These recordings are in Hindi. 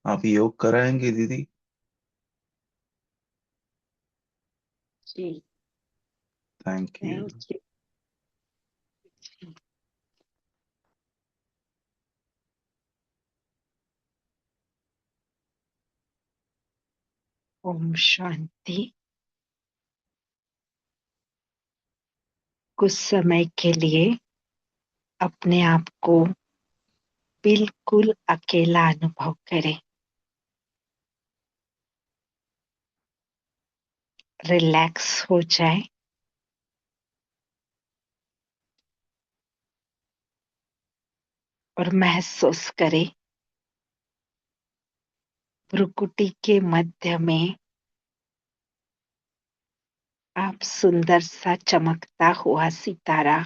आप योग कराएंगे दीदी? जी। Thank you. Thank you. ओम शांति। कुछ समय के लिए अपने आप को बिल्कुल अकेला अनुभव करें। रिलैक्स हो जाए और महसूस करें भ्रुकुटी के मध्य में आप सुंदर सा चमकता हुआ सितारा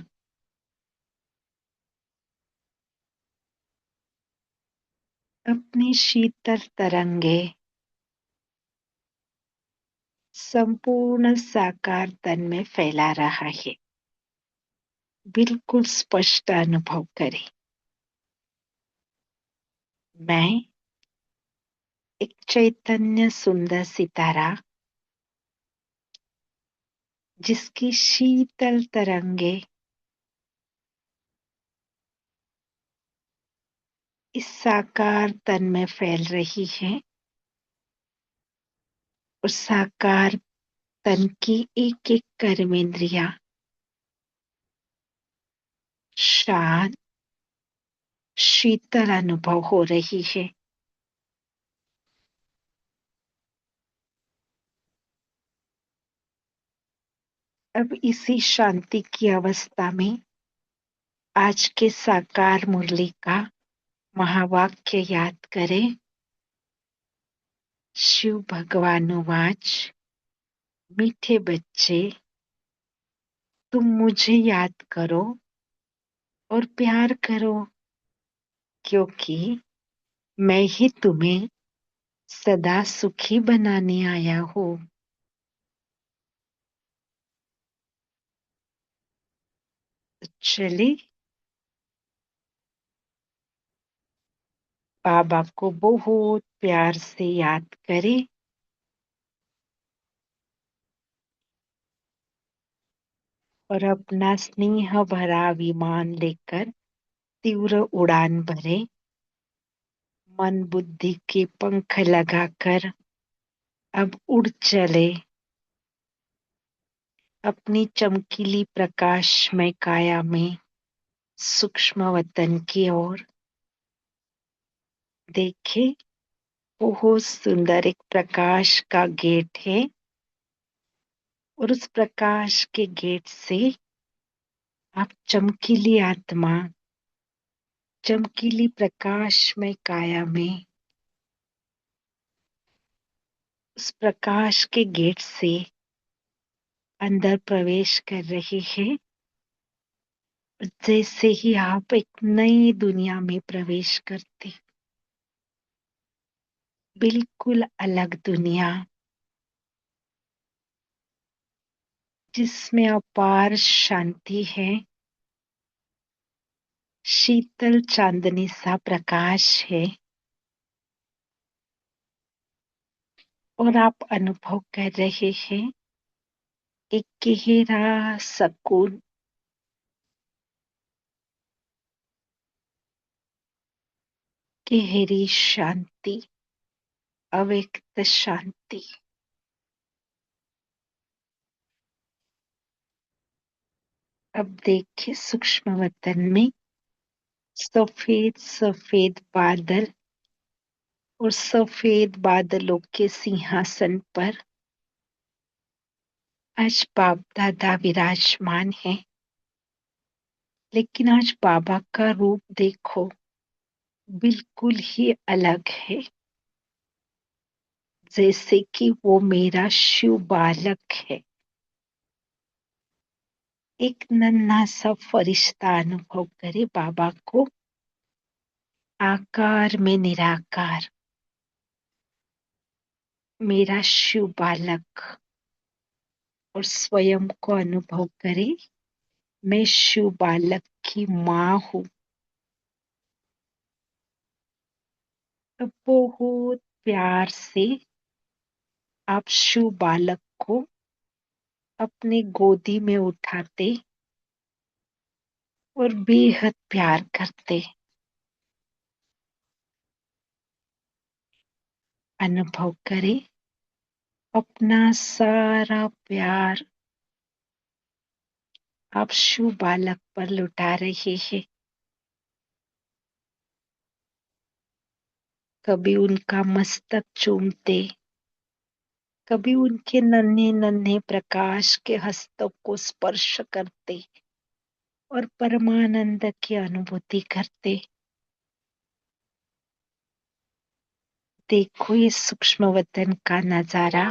अपनी शीतल तरंगे संपूर्ण साकार तन में फैला रहा है। बिल्कुल स्पष्ट अनुभव करें। मैं एक चैतन्य सुंदर सितारा जिसकी शीतल तरंगे इस साकार तन में फैल रही है और साकार तन की एक एक कर्मेंद्रिया शांत शीतल अनुभव हो रही है। अब इसी शांति की अवस्था में आज के साकार मुरली का महावाक्य याद करें। शिव भगवानुवाच, मीठे बच्चे तुम मुझे याद करो और प्यार करो, क्योंकि मैं ही तुम्हें सदा सुखी बनाने आया हूँ। चले बाबा को बहुत प्यार से याद करें और अपना स्नेह भरा विमान लेकर तीव्र उड़ान भरे। मन बुद्धि के पंख लगाकर अब उड़ चले अपनी चमकीली प्रकाशमय काया में सूक्ष्म वतन की ओर। देखे बहुत सुंदर एक प्रकाश का गेट है और उस प्रकाश के गेट से आप चमकीली आत्मा चमकीली प्रकाशमय काया में उस प्रकाश के गेट से अंदर प्रवेश कर रही है। जैसे ही आप एक नई दुनिया में प्रवेश करते, बिल्कुल अलग दुनिया जिसमें अपार शांति है, शीतल चांदनी सा प्रकाश है और आप अनुभव कर रहे हैं एक गहरा सुकून, गहरी शांति, अव्यक्त शांति। अब देखिए सूक्ष्म वतन में सफेद सफेद बादल और सफेद बादलों के सिंहासन पर आज बाप दादा विराजमान है। लेकिन आज बाबा का रूप देखो, बिल्कुल ही अलग है। जैसे कि वो मेरा शिव बालक है, एक नन्हा सा फरिश्ता अनुभव करे बाबा को, आकार में निराकार, मेरा शिव बालक। और स्वयं को अनुभव करे मैं शिव बालक की माँ हूँ। अब बहुत प्यार से आप शिव बालक को अपनी गोदी में उठाते और बेहद प्यार करते। अनुभव करें अपना सारा प्यार आप शिव बालक पर लुटा रहे हैं। कभी उनका मस्तक चूमते, कभी उनके नन्हे नन्हे प्रकाश के हस्तों को स्पर्श करते और परमानंद की अनुभूति करते। देखो ये सूक्ष्म वतन का नजारा।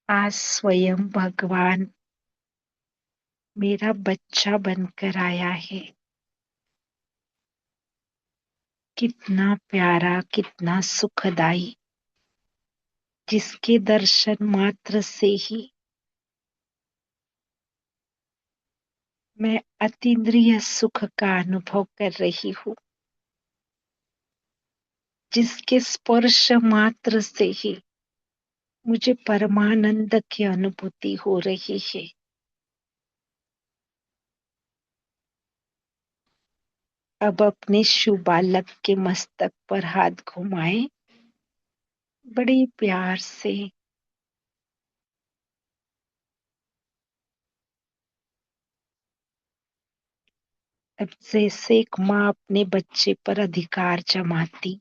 आज स्वयं भगवान मेरा बच्चा बनकर आया है। कितना प्यारा, कितना सुखदाई, जिसके दर्शन मात्र से ही मैं अतीन्द्रिय सुख का अनुभव कर रही हूँ, जिसके स्पर्श मात्र से ही मुझे परमानंद की अनुभूति हो रही है। अब अपने शिव बालक के मस्तक पर हाथ घुमाए बड़े प्यार से। अब जैसे एक माँ अपने बच्चे पर अधिकार जमाती,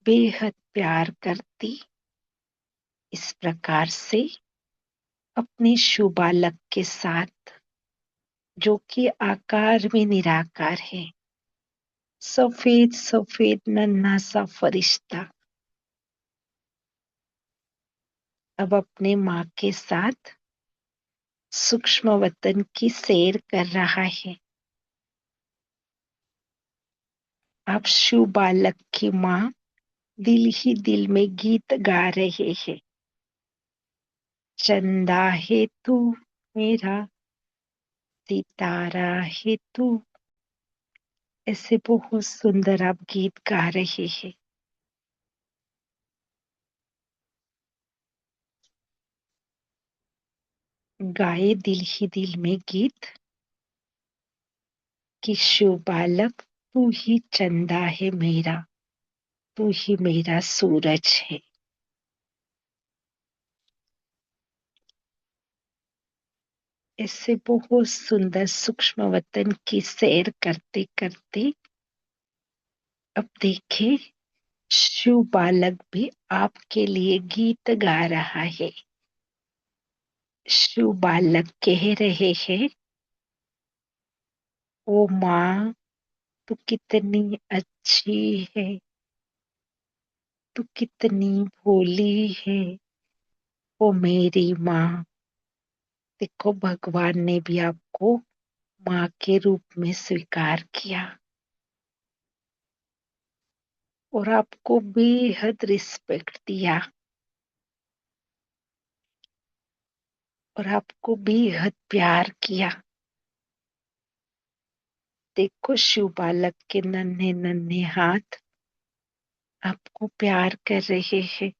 बेहद प्यार करती, इस प्रकार से अपने शिव बालक के साथ, जो कि आकार में निराकार है, सफेद सफेद नन्हा सा फरिश्ता, अब अपने माँ के साथ सूक्ष्म वतन की सैर कर रहा है। आप शिव बालक की माँ दिल ही दिल में गीत गा रहे हैं। चंदा है तू मेरा, सितारा है तू, ऐसे बहुत सुंदर आप गीत गा रहे हैं। गाए दिल ही दिल में गीत कि शिव बालक तू ही चंदा है मेरा, तू ही मेरा सूरज है। ऐसे बहुत सुंदर सूक्ष्म वतन की सैर करते करते अब देखे शिव बालक भी आपके लिए गीत गा रहा है। शिव बालक कह रहे हैं, ओ माँ तू कितनी अच्छी है, तू कितनी भोली है, ओ मेरी माँ। देखो भगवान ने भी आपको माँ के रूप में स्वीकार किया और आपको बेहद रिस्पेक्ट दिया और आपको बेहद प्यार किया। देखो शिव बालक के नन्हे नन्हे हाथ आपको प्यार कर रहे हैं।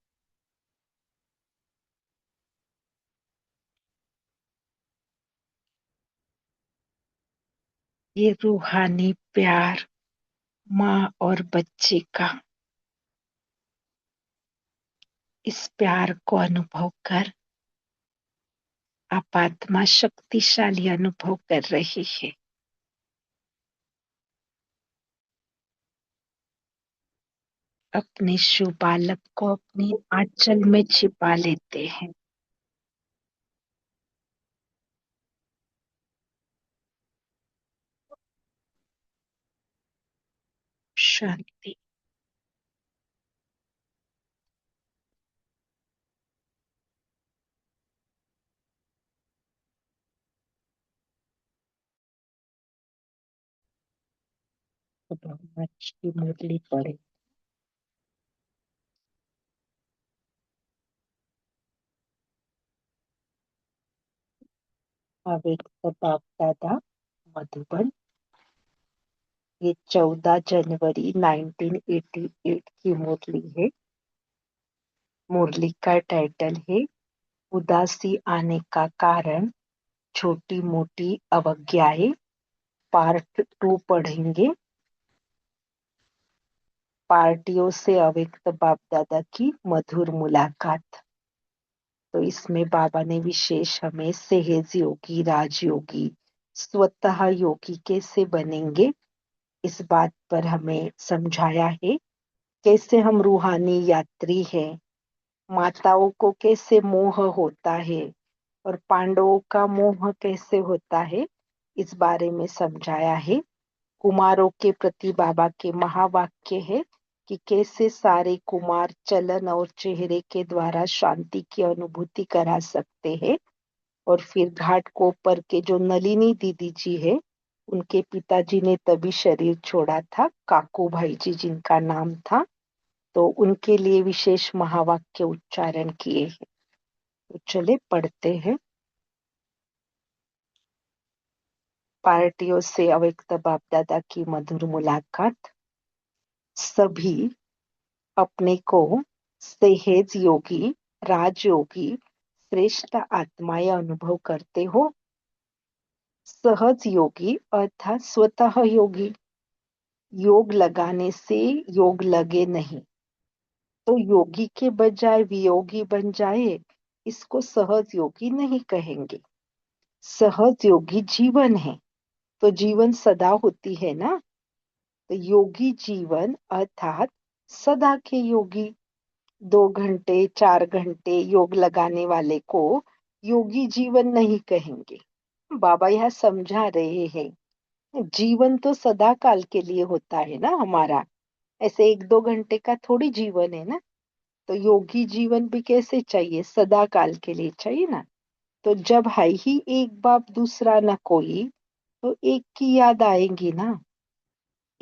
ये रूहानी प्यार माँ और बच्चे का, इस प्यार को अनुभव कर आप आत्मा शक्तिशाली अनुभव कर रही है। अपने शिव बालक को अपने आंचल में छिपा लेते हैं। शांति। ब्रह्मा जी की मुरली पड़े। अब एक बाप दादा मधुबन ये 14 जनवरी 1988 की मुरली है। मुरली का टाइटल है उदासी आने का कारण, छोटी मोटी अवज्ञाएं। पार्ट 2 पढ़ेंगे। पार्टियों से अव्यक्त बाप दादा की मधुर मुलाकात। तो इसमें बाबा ने विशेष हमें सहज योगी, राजयोगी, स्वतः योगी कैसे बनेंगे इस बात पर हमें समझाया है। कैसे हम रूहानी यात्री हैं, माताओं को कैसे मोह होता है और पांडवों का मोह कैसे होता है, इस बारे में समझाया है। कुमारों के प्रति बाबा के महावाक्य है कि कैसे सारे कुमार चलन और चेहरे के द्वारा शांति की अनुभूति करा सकते हैं। और फिर घाटकोपर के जो नलिनी दीदी जी है, उनके पिताजी ने तभी शरीर छोड़ा था, काकू भाई जी जिनका नाम था, तो उनके लिए विशेष महावाक्य उच्चारण किए हैं। तो चले पढ़ते हैं। पार्टियों से अव्यक्त बाप दादा की मधुर मुलाकात। सभी अपने को सहज योगी, राजयोगी, श्रेष्ठ आत्माएं अनुभव करते हो। सहज योगी अर्थात स्वतः योगी। योग लगाने से योग लगे नहीं, तो योगी के बजाय वियोगी बन जाए, इसको सहज योगी नहीं कहेंगे। सहज योगी जीवन है, तो जीवन सदा होती है ना। तो योगी जीवन अर्थात सदा के योगी। 2 घंटे 4 घंटे योग लगाने वाले को योगी जीवन नहीं कहेंगे। बाबा यह समझा रहे हैं, जीवन तो सदा काल के लिए होता है ना हमारा, ऐसे 1-2 घंटे का थोड़ी जीवन है ना। तो योगी जीवन भी कैसे चाहिए, सदा काल के लिए चाहिए ना। तो जब है ही एक बाप दूसरा न कोई, तो एक की याद आएगी ना।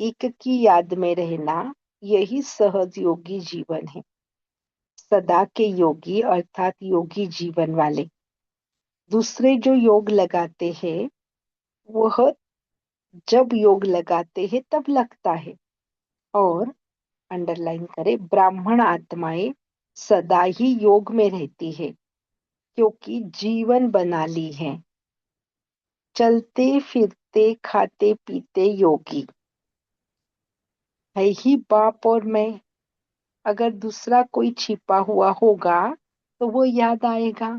एक की याद में रहना, यही सहज योगी जीवन है। सदा के योगी अर्थात योगी जीवन वाले। दूसरे जो योग लगाते हैं, वह जब योग लगाते हैं तब लगता है। और अंडरलाइन करें, ब्राह्मण आत्माएं सदा ही योग में रहती है, क्योंकि जीवन बना ली है। चलते फिरते खाते पीते योगी है ही बाप और मैं। अगर दूसरा कोई छिपा हुआ होगा तो वो याद आएगा।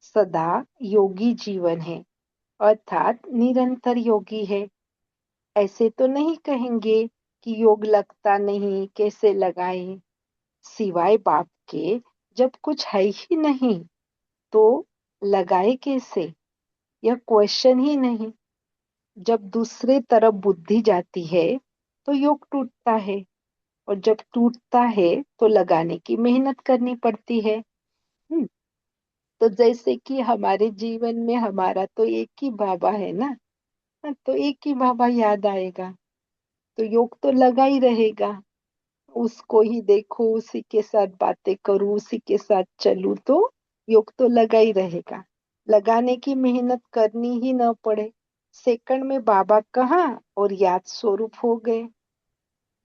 सदा योगी जीवन है अर्थात निरंतर योगी है। ऐसे तो नहीं कहेंगे कि योग लगता नहीं, कैसे लगाए। सिवाय बाप के जब कुछ है ही नहीं, तो लगाए कैसे, यह क्वेश्चन ही नहीं। जब दूसरे तरफ बुद्धि जाती है तो योग टूटता है, और जब टूटता है तो लगाने की मेहनत करनी पड़ती है। तो जैसे कि हमारे जीवन में हमारा तो एक ही बाबा है ना, तो एक ही बाबा याद आएगा, तो योग तो लगा ही रहेगा। उसको ही देखो, उसी के साथ बातें करूं, उसी के साथ चलूं, तो योग तो लगा ही रहेगा। लगाने की मेहनत करनी ही न पड़े, सेकंड में बाबा कहाँ और याद स्वरूप हो गए।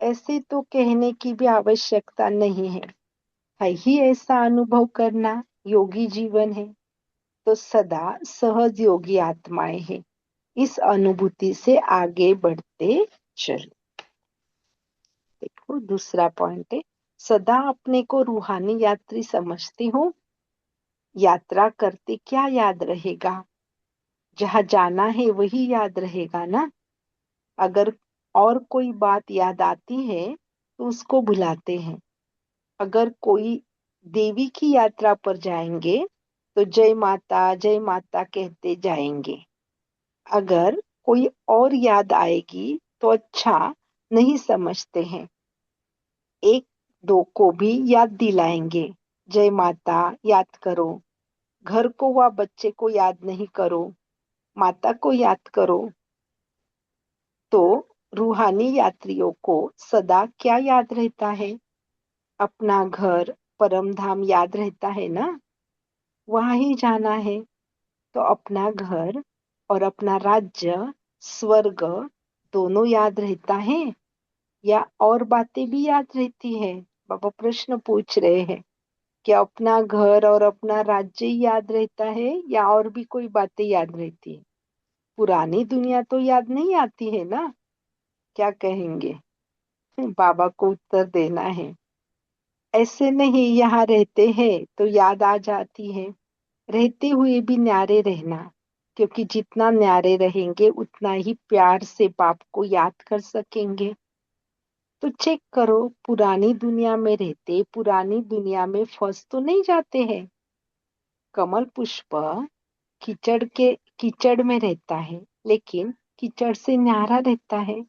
ऐसे तो कहने की भी आवश्यकता नहीं है ही ऐसा अनुभव करना योगी जीवन है। तो सदा सहज योगी आत्माएं हैं, इस अनुभूति से आगे बढ़ते चलो। देखो दूसरा पॉइंट है, सदा अपने को रूहानी यात्री समझती हूँ। यात्रा करते क्या याद रहेगा, जहाँ जाना है वही याद रहेगा ना। अगर और कोई बात याद आती है तो उसको भुलाते हैं। अगर कोई देवी की यात्रा पर जाएंगे तो जय माता कहते जाएंगे। अगर कोई और याद आएगी तो अच्छा नहीं समझते हैं, एक दो को भी याद दिलाएंगे, जय माता याद करो। घर को व बच्चे को याद नहीं करो, माता को याद करो। तो रूहानी यात्रियों को सदा क्या याद रहता है, अपना घर परम धाम याद रहता है ना, वहां ही जाना है। तो अपना घर और अपना राज्य, स्वर्ग, दोनों याद रहता है या और बातें भी याद रहती है? बाबा प्रश्न पूछ रहे हैं। क्या अपना घर और अपना राज्य ही याद रहता है या और भी कोई बातें याद रहती है? पुरानी दुनिया तो याद नहीं आती है ना? क्या कहेंगे? बाबा को उत्तर देना है। ऐसे नहीं, यहाँ रहते हैं तो याद आ जाती है। रहते हुए भी न्यारे रहना, क्योंकि जितना न्यारे रहेंगे उतना ही प्यार से बाप को याद कर सकेंगे। तो चेक करो, पुरानी दुनिया में रहते पुरानी दुनिया में फंस तो नहीं जाते हैं। कमल पुष्प कीचड़ में रहता है, लेकिन कीचड़ से न्यारा रहता है।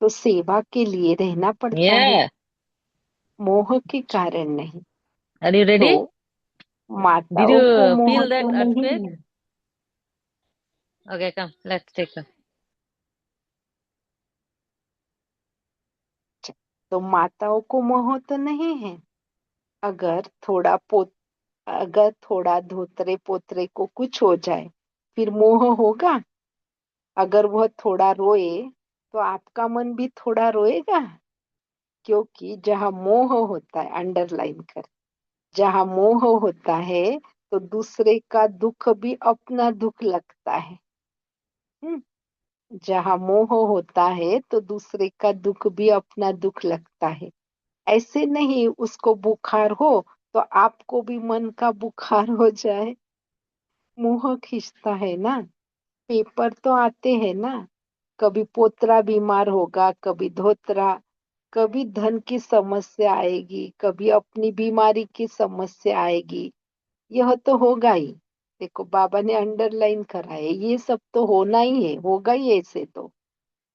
तो सेवा के लिए रहना पड़ता है, Yeah. मोह के कारण नहीं। Are you तो ready? Did माताओं को you मोह feel that तो नहीं earthquake? है। Okay, come. Let's take a. तो माताओं को मोह तो नहीं है। अगर अगर थोड़ा धोतरे पोतरे को कुछ हो जाए, फिर मोह होगा? अगर वह थोड़ा रोए तो आपका मन भी थोड़ा रोएगा, क्योंकि जहाँ मोह होता है, अंडरलाइन कर, जहाँ मोह होता है तो दूसरे का दुख भी अपना दुख लगता है। हम्म, जहाँ मोह होता है तो दूसरे का दुख भी अपना दुख लगता है। ऐसे नहीं उसको बुखार हो तो आपको भी मन का बुखार हो जाए। मुंह खींचता है ना। पेपर तो आते हैं ना, कभी पोतरा बीमार होगा, कभी धोतरा, कभी धन की समस्या आएगी, कभी अपनी बीमारी की समस्या आएगी। यह तो होगा ही। देखो बाबा ने अंडरलाइन करा है, ये सब तो होना ही है, होगा ही ऐसे तो।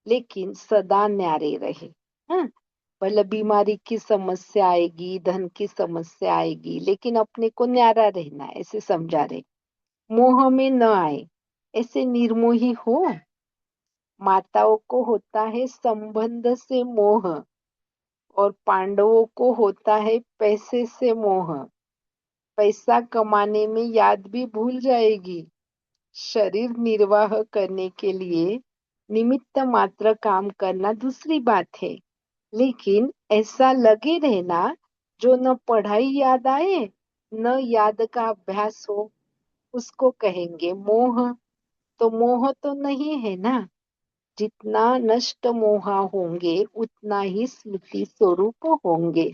लेकिन सदा न्यारे रहे। हाँ, भले बीमारी की समस्या आएगी, धन की समस्या आएगी, लेकिन अपने को न्यारा रहना है, ऐसे समझा रहे। मोह में न आए, ऐसे निर्मोही हो। माताओं को होता है संबंध से मोह और पांडवों को होता है पैसे से मोह। पैसा कमाने में याद भी भूल जाएगी। शरीर निर्वाह करने के लिए निमित्त मात्र काम करना दूसरी बात है, लेकिन ऐसा लगे रहना जो न पढ़ाई याद आए न याद का अभ्यास हो, उसको कहेंगे मोह। तो मोह तो नहीं है ना। जितना नष्ट मोहा होंगे उतना ही स्मृति स्वरूप होंगे।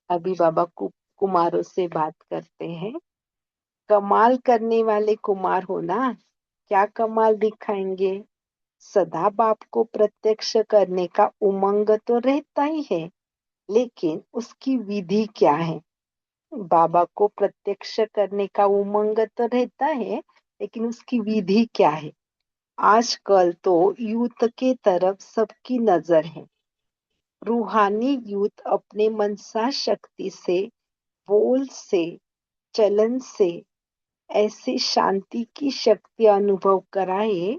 अभी बाबा कुमारों से बात करते हैं। कमाल करने वाले कुमार हो ना, क्या कमाल दिखाएंगे? सदा बाप को प्रत्यक्ष करने का उमंग तो रहता ही है, लेकिन उसकी विधि क्या है? बाबा को प्रत्यक्ष करने का उमंग तो रहता है, लेकिन उसकी विधि क्या है? आजकल तो यूथ के तरफ सबकी नजर है। रूहानी यूथ अपने मनसा शक्ति से, बोल से, चलन से ऐसी शांति की शक्ति अनुभव कराए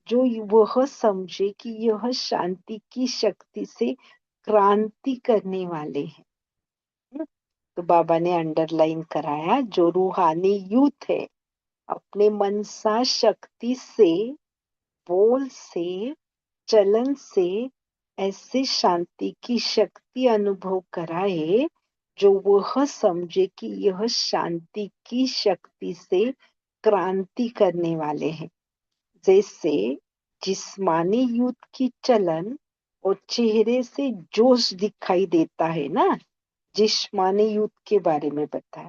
जो वह समझे कि यह शांति की शक्ति से क्रांति करने वाले हैं। तो बाबा ने अंडरलाइन कराया, जो रूहानी यूथ है अपने मनसा शक्ति से, बोल से, चलन से ऐसे शांति की शक्ति अनुभव कराए जो वह समझे कि यह शांति की शक्ति से क्रांति करने वाले हैं। जैसे जिस्मानी युद्ध की चलन और चेहरे से जोश दिखाई देता है ना। जिस्मानी युद्ध के बारे में बताया,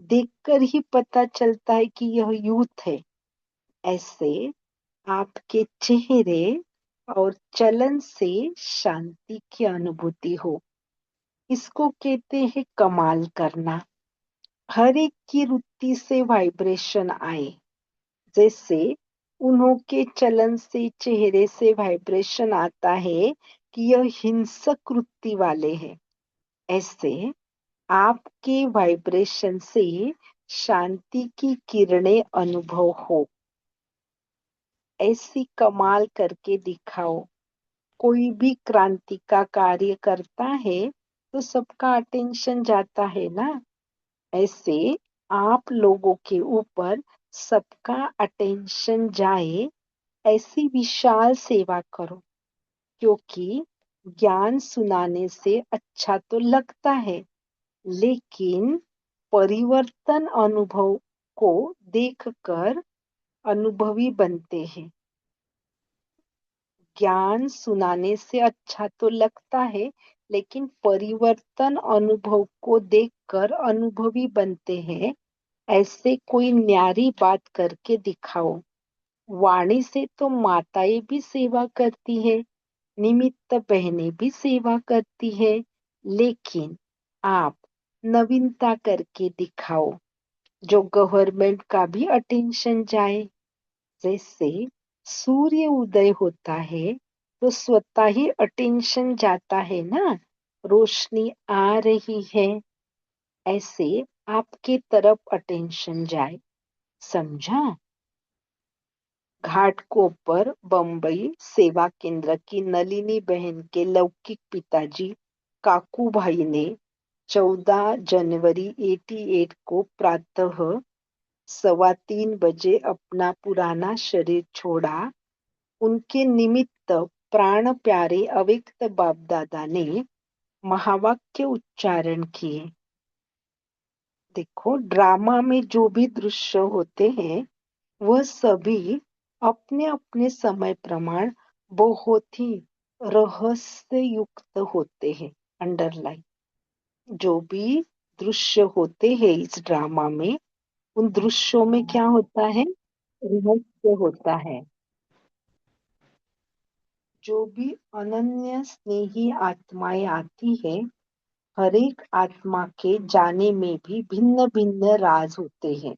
देखकर ही पता चलता है कि यह युद्ध है। ऐसे आपके चेहरे और चलन से शांति की अनुभूति हो, इसको कहते हैं कमाल करना। हर एक की रुचि से वाइब्रेशन आए। जैसे उन्हों के चलन से, चेहरे से वाइब्रेशन आता है कि यह हिंसक वृत्ति वाले हैं, ऐसे आपके वाइब्रेशन से शांति की किरणें अनुभव हो। ऐसी कमाल करके दिखाओ। कोई भी क्रांति का कार्य करता है तो सबका अटेंशन जाता है ना। ऐसे आप लोगों के ऊपर सबका अटेंशन जाए ऐसी विशाल सेवा करो, क्योंकि ज्ञान सुनाने से अच्छा तो लगता है, लेकिन परिवर्तन अनुभव को देखकर अनुभवी बनते हैं। ज्ञान सुनाने से अच्छा तो लगता है, लेकिन परिवर्तन अनुभव को देखकर अनुभवी बनते हैं। ऐसे कोई न्यारी बात करके दिखाओ। वाणी से तो माताएं भी सेवा करती है, निमित्त बहनें भी सेवा करती है, लेकिन आप नवीनता करके दिखाओ जो गवर्नमेंट का भी अटेंशन जाए। जैसे सूर्य उदय होता है तो स्वतः ही अटेंशन जाता है ना, रोशनी आ रही है, ऐसे आपके तरफ अटेंशन जाए। समझा? घाटकोपर बम्बई सेवा केंद्र की नलिनी बहन के लौकिक पिताजी काकू भाई ने 14 जनवरी 88 को प्रातः 3:15 बजे अपना पुराना शरीर छोड़ा। उनके निमित्त प्राण प्यारे अव्यक्त बाप दादा ने महावाक्य उच्चारण किए। देखो, ड्रामा में जो भी दृश्य होते हैं वह सभी अपने अपने समय प्रमाण बहुत ही रहस्य युक्त होते हैं। अंडरलाइन, जो भी दृश्य होते हैं इस ड्रामा में, उन दृश्यों में क्या होता है? रहस्य होता है। जो भी अनन्य स्नेही आत्माएं आती है, हर एक आत्मा के जाने में भी भिन्न भिन्न राज होते हैं।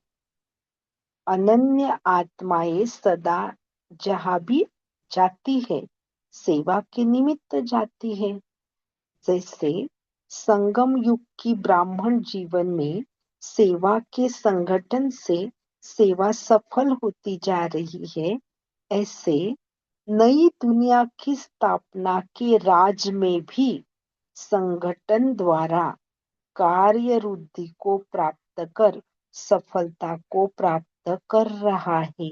अनन्य आत्माएं सदा जहाँ भी जाती है, सेवा के निमित्त जाती है। जैसे संगम युग की ब्राह्मण जीवन में सेवा के संगठन से सेवा सफल होती जा रही है, ऐसे नई दुनिया की स्थापना के राज में भी संगठन द्वारा कार्य रुद्धि को प्राप्त कर सफलता को प्राप्त कर रहा है।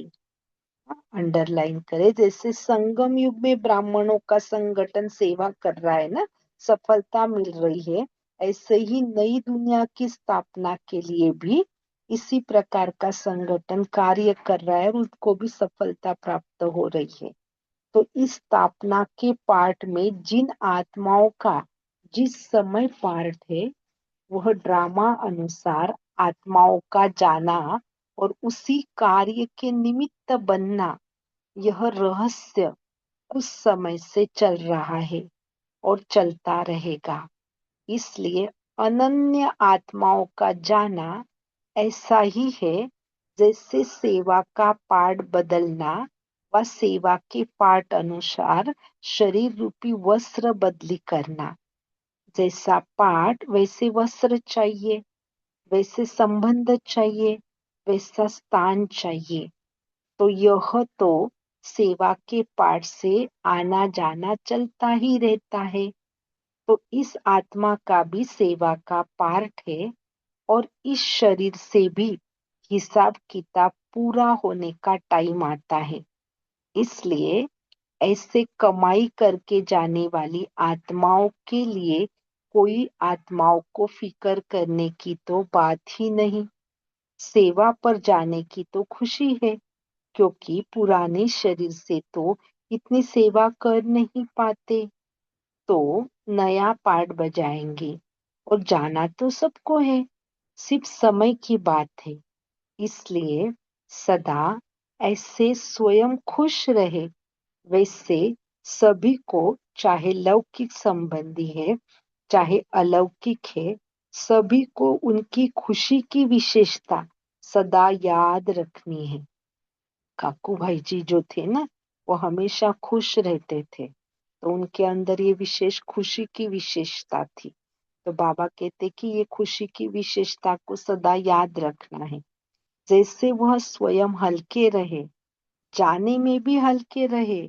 अंडरलाइन करें, जैसे संगम युग में ब्राह्मणों का संगठन सेवा कर रहा है ना, सफलता मिल रही है, ऐसे ही नई दुनिया की स्थापना के लिए भी इसी प्रकार का संगठन कार्य कर रहा है और उसको भी सफलता प्राप्त हो रही है। तो इस स्थापना के पार्ट में जिन आत्माओं का जिस समय पार्ट है, वह ड्रामा अनुसार आत्माओं का जाना और उसी कार्य के निमित्त बनना, यह रहस्य कुछ समय से चल रहा है और चलता रहेगा। इसलिए अनन्य आत्माओं का जाना ऐसा ही है जैसे सेवा का पार्ट बदलना व सेवा के पार्ट अनुसार शरीर रूपी वस्त्र बदली करना। जैसा पार्ट वैसे वस्त्र चाहिए, वैसे संबंध चाहिए, वैसा स्थान चाहिए। तो यह तो सेवा के पार्ट से आना जाना चलता ही रहता है। तो इस आत्मा का भी सेवा का पार्ट है और इस शरीर से भी हिसाब किताब पूरा होने का टाइम आता है। इसलिए ऐसे कमाई करके जाने वाली आत्माओं के लिए कोई आत्माओं को फिक्र करने की तो बात ही नहीं। सेवा पर जाने की तो खुशी है, क्योंकि पुराने शरीर से तो इतनी सेवा कर नहीं पाते, तो नया पार्ट बजाएंगे और जाना तो सबको है, सिर्फ समय की बात है। इसलिए सदा ऐसे स्वयं खुश रहे, वैसे सभी को, चाहे लौकिक संबंधी है चाहे अलौकिक है, सभी को उनकी खुशी की विशेषता सदा याद रखनी है। काकू भाई जी जो थे ना, वो हमेशा खुश रहते थे, तो उनके अंदर ये विशेष खुशी की विशेषता थी। तो बाबा कहते कि ये खुशी की विशेषता को सदा याद रखना है। जैसे वह स्वयं हल्के रहे, जाने में भी हल्के रहे,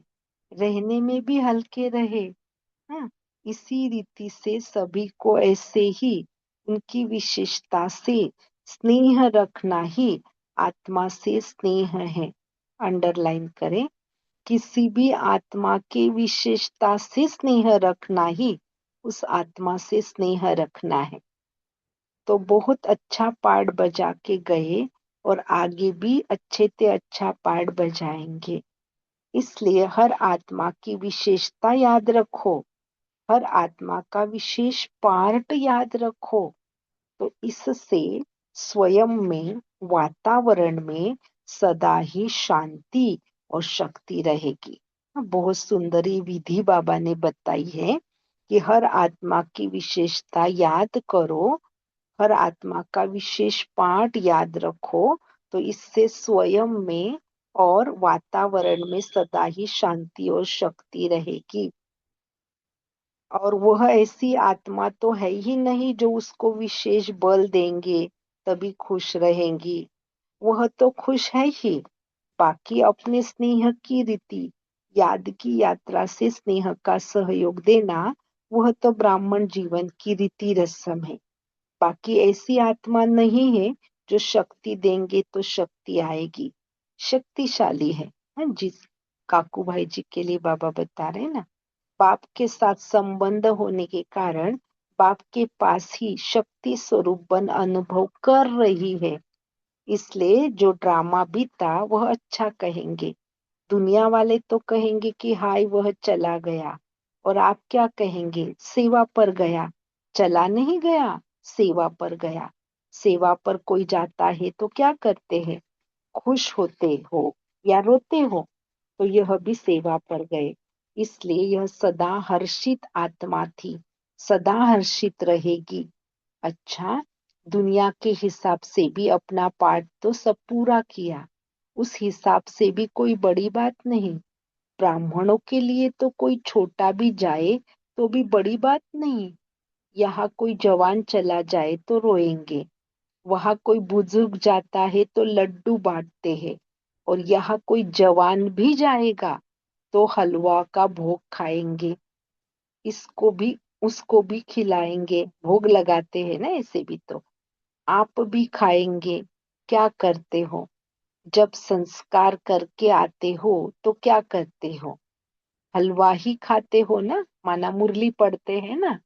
रहने में भी हल्के रहे, हाँ, इसी रीति से सभी को ऐसे ही उनकी विशेषता से स्नेह रखना ही आत्मा से स्नेह है। अंडरलाइन करें। किसी भी आत्मा की विशेषता से स्नेह रखना ही उस आत्मा से स्नेह रखना है। तो बहुत अच्छा पाठ बजा के गए और आगे भी अच्छे से अच्छा पाठ बजाएंगे। इसलिए हर आत्मा की विशेषता याद रखो, हर आत्मा का विशेष पार्ट याद रखो। तो इससे स्वयं में, वातावरण में सदा ही शांति और शक्ति रहेगी। बहुत सुंदर ये विधि बाबा ने बताई है कि हर आत्मा की विशेषता याद करो, हर आत्मा का विशेष पाठ याद रखो। तो इससे स्वयं में और वातावरण में सदा ही शांति और शक्ति रहेगी। और वह ऐसी आत्मा तो है ही नहीं जो उसको विशेष बल देंगे तभी खुश रहेंगी। वह तो खुश है ही, बाकी अपने स्नेह की रीति, याद की यात्रा से स्नेह का सहयोग देना, वह तो ब्राह्मण जीवन की रीति रस्म है। बाकी ऐसी आत्मा नहीं है जो शक्ति देंगे तो शक्ति आएगी। शक्तिशाली है। हाँ, जिस काकू भाई जी के लिए बाबा बता रहे हैं ना, बाप के साथ संबंध होने के कारण बाप के पास ही शक्ति स्वरूप बन अनुभव कर रही है। इसलिए जो ड्रामा बीता वह अच्छा कहेंगे। दुनिया वाले तो कहेंगे कि हाय वह चला गया, और आप क्या कहेंगे? सेवा पर गया। चला नहीं गया, सेवा पर गया। सेवा पर कोई जाता है तो क्या करते हैं? खुश होते हो या रोते हो? तो यह भी सेवा पर गए। इसलिए यह सदा हर्षित आत्मा थी, सदा हर्षित रहेगी। अच्छा, दुनिया के हिसाब से भी अपना पार्ट तो सब पूरा किया, उस हिसाब से भी कोई बड़ी बात नहीं। ब्राह्मणों के लिए तो कोई छोटा भी जाए तो भी बड़ी बात नहीं। यहाँ कोई जवान चला जाए तो रोएंगे, वहां कोई बुजुर्ग जाता है तो लड्डू बांटते हैं, और यहाँ कोई जवान भी जाएगा तो हलवा का भोग खाएंगे, इसको भी उसको भी खिलाएंगे, भोग लगाते हैं ना ऐसे भी। तो आप भी खाएंगे। क्या करते हो? जब संस्कार करके आते हो तो क्या करते हो? हलवा ही खाते हो ना, माना मुरली पढ़ते हैं ना।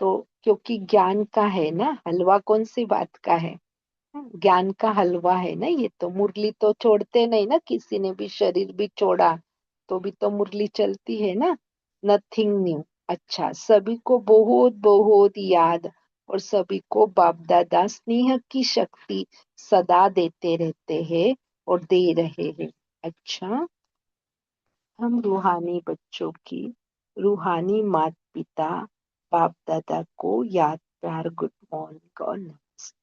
तो क्योंकि ज्ञान का है ना, हलवा कौन सी बात का है? ज्ञान का हलवा है ना ये। तो मुरली तो छोड़ते नहीं ना, किसी ने भी शरीर भी छोड़ा तो भी तो मुरली चलती है ना। Nothing new. अच्छा, सभी को बहुत बहुत याद, और सभी को बाप दादा स्नेह की शक्ति सदा देते रहते हैं और दे रहे हैं। अच्छा, हम रूहानी बच्चों की, रूहानी माता पिता बाप दादा को याद, प्यार, गुड मॉर्निंग और नमस्ते।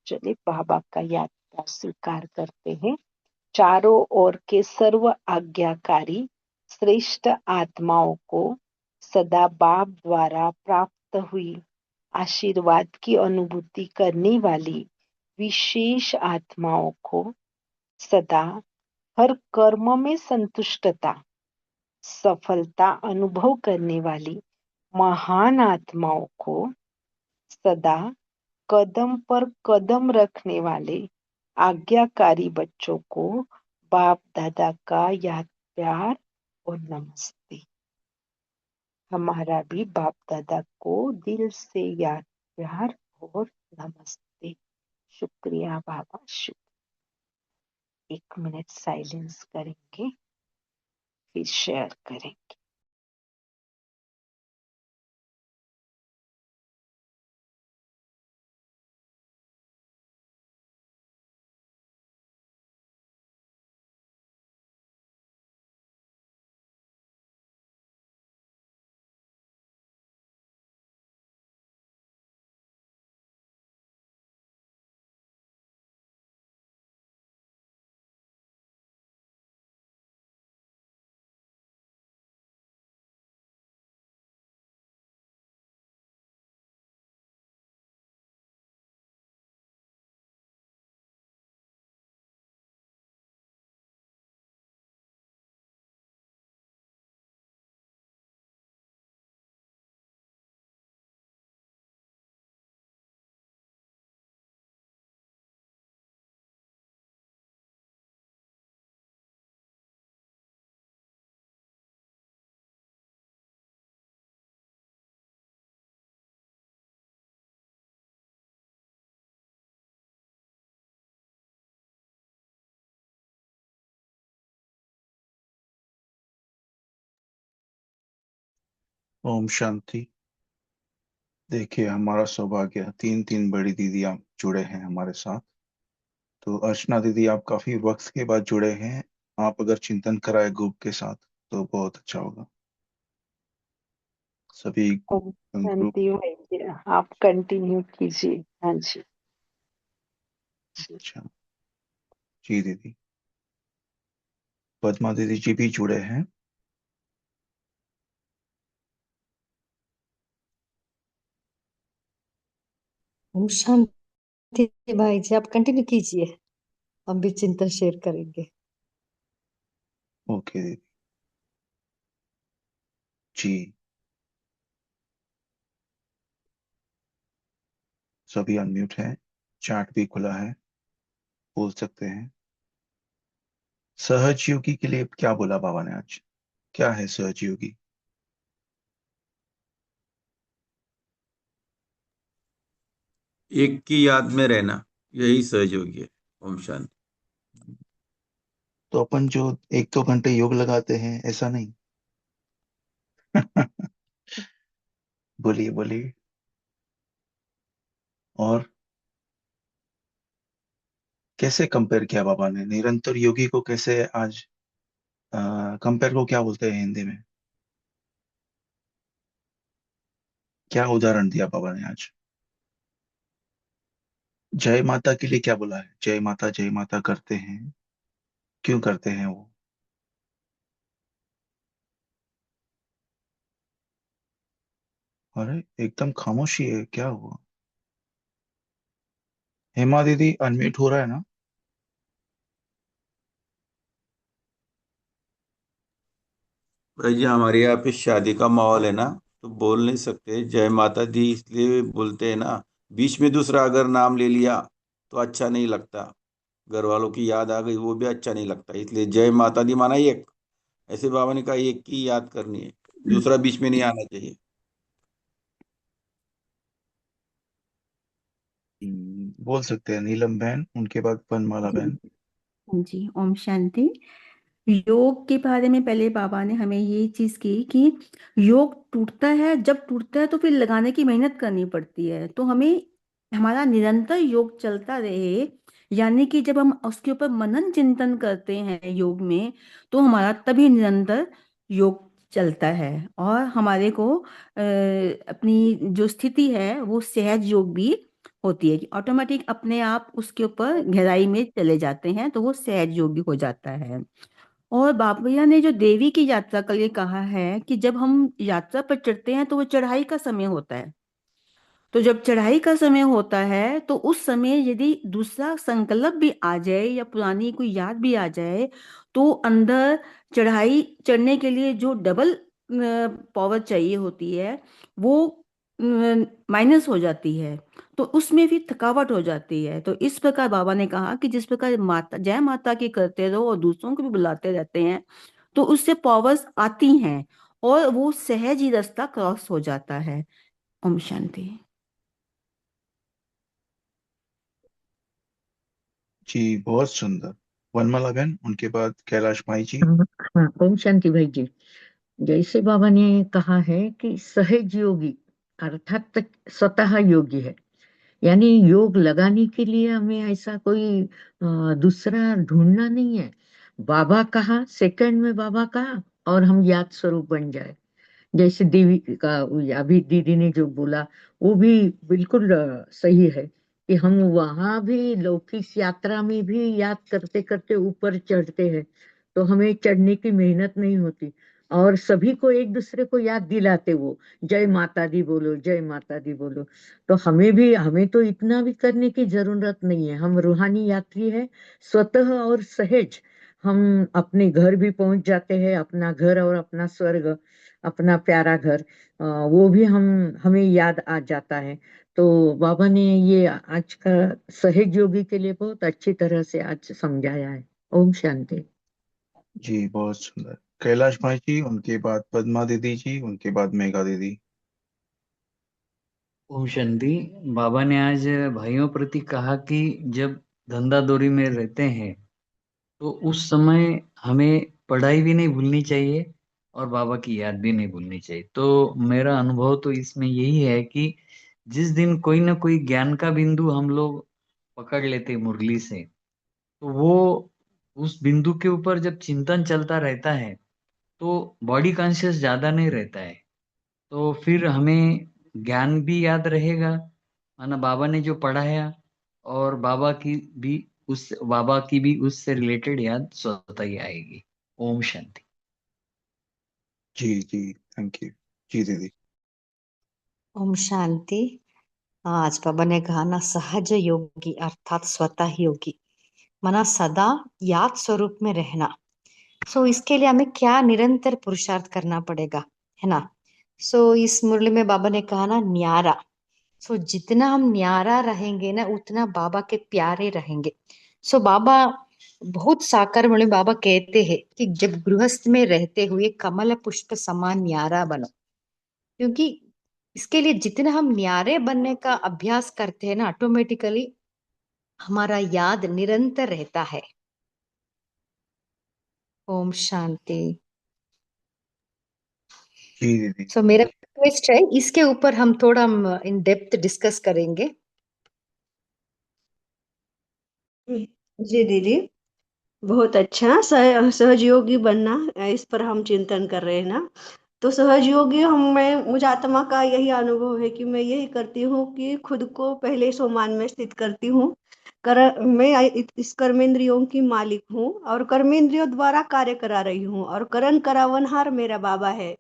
चलिए बाबा का याद प्यार स्वीकार करते हैं। चारों ओर के सर्व आज्ञाकारी श्रेष्ठ आत्माओं को सदा बाप द्वारा प्राप्त हुई आशीर्वाद की अनुभूति करने वाली विशेष आत्माओं को सदा हर कर्म में संतुष्टता, सफलता अनुभव करने वाली महान आत्माओं को सदा कदम पर कदम रखने वाले आज्ञाकारी बच्चों को बाप दादा का याद, प्यार और नमस्ते। हमारा भी बाप दादा को दिल से याद, प्यार और नमस्ते। शुक्रिया बाबा, शुक्रिया। 1 मिनट साइलेंस करेंगे, फिर शेयर करेंगे। ओम शांति। देखिए, हमारा सौभाग्य, तीन तीन बड़ी दीदी आप जुड़े हैं हमारे साथ। तो अर्चना दीदी, आप काफी वक्त के बाद जुड़े हैं। आप अगर चिंतन कराए ग्रुप के साथ तो बहुत अच्छा होगा। सभी ओम ग्रुप। शांति भाई जी, आप कंटिन्यू कीजिए। हाँ जी जी। अच्छा। जी दीदी। पद्मा दीदी जी भी जुड़े हैं। ओम शांति भाई जी, आप कंटिन्यू कीजिए, हम भी चिंतन शेयर करेंगे। ओके दीदी जी। सभी अनम्यूट हैं। चैट भी खुला है, बोल सकते हैं। सहज योगी के लिए क्या बोला बाबा ने आज? क्या है सहज योगी? एक की याद में रहना, यही सहयोगी है। ओम शांति। तो अपन जो एक दो घंटे योग लगाते हैं, ऐसा नहीं। बोलिए बोलिए। और कैसे कंपेयर किया बाबा ने निरंतर योगी को? कैसे आज कंपेयर को क्या बोलते हैं हिंदी में? क्या उदाहरण दिया बाबा ने आज? जय माता के लिए क्या बोला है? जय माता करते हैं। क्यों करते हैं वो? अरे एकदम खामोशी है, क्या हुआ? हेमा दीदी, अनम्यूट हो रहा है ना? भाई जी, हमारे यहाँ पे शादी का माहौल है ना, तो बोल नहीं सकते जय माता दी, इसलिए बोलते हैं ना। बीच में दूसरा अगर नाम ले लिया तो अच्छा नहीं लगता। घर वालों की याद आ गई, वो भी अच्छा नहीं लगता, इसलिए जय माता दी माना एक। ऐसे बाबा ने कहा एक की याद करनी है, दूसरा बीच में नहीं आना चाहिए। बोल सकते हैं नीलम बहन, उनके बाद वनमाला बहन। जी, ओम शांति। योग के बारे में पहले बाबा ने हमें ये चीज की कि योग टूटता है, जब टूटता है तो फिर लगाने की मेहनत करनी पड़ती है। तो हमें हमारा निरंतर योग चलता रहे, यानी कि जब हम उसके ऊपर मनन चिंतन करते हैं योग में, तो हमारा तभी निरंतर योग चलता है। और हमारे को अपनी जो स्थिति है वो सहज योग भी होती है कि ऑटोमेटिक अपने आप उसके ऊपर गहराई में चले जाते हैं, तो वो सहज योग भी हो जाता है। और बाबा भैया ने जो देवी की यात्रा के लिए कहा है कि जब हम यात्रा पर चढ़ते हैं तो वो चढ़ाई का समय होता है। तो जब चढ़ाई का समय होता है तो उस समय यदि दूसरा संकल्प भी आ जाए या पुरानी कोई याद भी आ जाए, तो अंदर चढ़ाई चढ़ने के लिए जो डबल पावर चाहिए होती है वो माइनस हो जाती है। तो उसमें भी थकावट हो जाती है। तो इस प्रकार बाबा ने कहा कि जिस प्रकार माता जय माता की करते रहो और दूसरों को भी बुलाते रहते हैं, तो उससे पावर्स आती हैं और वो सहज ही रास्ता क्रॉस हो जाता है। ओम शांति। जी बहुत सुंदर। वनमाला बहन, उनके बाद कैलाश भाई जी। हाँ, ओम शांति भाई जी। जैसे बाबा ने कहा है कि सहज योगी अर्थात स्वतः योगी है, यानी योग लगाने के लिए हमें ऐसा कोई दूसरा ढूंढना नहीं है। बाबा कहा, सेकंड में बाबा कहा और हम याद स्वरूप बन जाए। जैसे देवी का अभी दीदी ने जो बोला वो भी बिल्कुल सही है कि हम वहां भी लौकिक यात्रा में भी याद करते करते ऊपर चढ़ते हैं, तो हमें चढ़ने की मेहनत नहीं होती। और सभी को एक दूसरे को याद दिलाते वो जय माता दी बोलो, जय माता दी बोलो। तो हमें तो इतना भी करने की जरूरत नहीं है। हम रूहानी यात्री है, स्वतः और सहज हम अपने घर भी पहुंच जाते हैं। अपना घर और अपना स्वर्ग, अपना प्यारा घर, वो भी हमें याद आ जाता है। तो बाबा ने ये आज का सहज योगी के लिए बहुत अच्छी तरह से आज समझाया है। ओम शांति। जी बहुत सुंदर। कैलाश भाई जी, उनके बाद पद्मा दीदी जी, उनके बाद मेघा दीदी। ओम शांति। बाबा ने आज भाइयों प्रति कहा कि जब धंधा दौरी में रहते हैं तो उस समय हमें पढ़ाई भी नहीं भूलनी चाहिए और बाबा की याद भी नहीं भूलनी चाहिए। तो मेरा अनुभव तो इसमें यही है कि जिस दिन कोई ना कोई ज्ञान का बिंदु हम लोग पकड़ लेते मुरली से, तो वो उस बिंदु के ऊपर जब चिंतन चलता रहता है तो बॉडी कॉन्शियस ज्यादा नहीं रहता है, तो फिर हमें ज्ञान भी याद रहेगा, माना बाबा ने जो पढ़ाया, और बाबा की भी उससे रिलेटेड याद स्वतः ही आएगी। ओम शांति। जी जी, थैंक यू। जी दीदी। ओम शांति। आज बाबा ने कहा ना, सहज योगी अर्थात स्वतः योगी, माना सदा याद स्वरूप में रहना। सो इसके लिए हमें क्या निरंतर पुरुषार्थ करना पड़ेगा, है ना। सो इस मुरली में बाबा ने कहा ना, न्यारा। सो जितना हम न्यारा रहेंगे ना, उतना बाबा के प्यारे रहेंगे। सो बाबा बहुत साकार मुरली में बाबा कहते हैं कि जब गृहस्थ में रहते हुए कमल पुष्प समान न्यारा बनो, क्योंकि इसके लिए जितना हम न्यारे बनने का अभ्यास करते हैं ना, ऑटोमेटिकली हमारा याद निरंतर रहता है। ओम शांति। जी दीदी। सो मेरा रिक्वेस्ट है, इसके ऊपर हम थोड़ा इन डेप्थ डिस्कस करेंगे। जी दीदी, बहुत अच्छा। सहयोगी बनना, इस पर हम चिंतन कर रहे हैं ना। तो सहयोगी मुझे आत्मा का यही अनुभव है कि मैं यही करती हूँ कि खुद को पहले सोमान में स्थित करती हूँ। मैं इस कर्मेंद्रियों की मालिक हूँ और कर्मेंद्रियों द्वारा कार्य करा रही हूँ, और करण करावनहार मेरा बाबा है।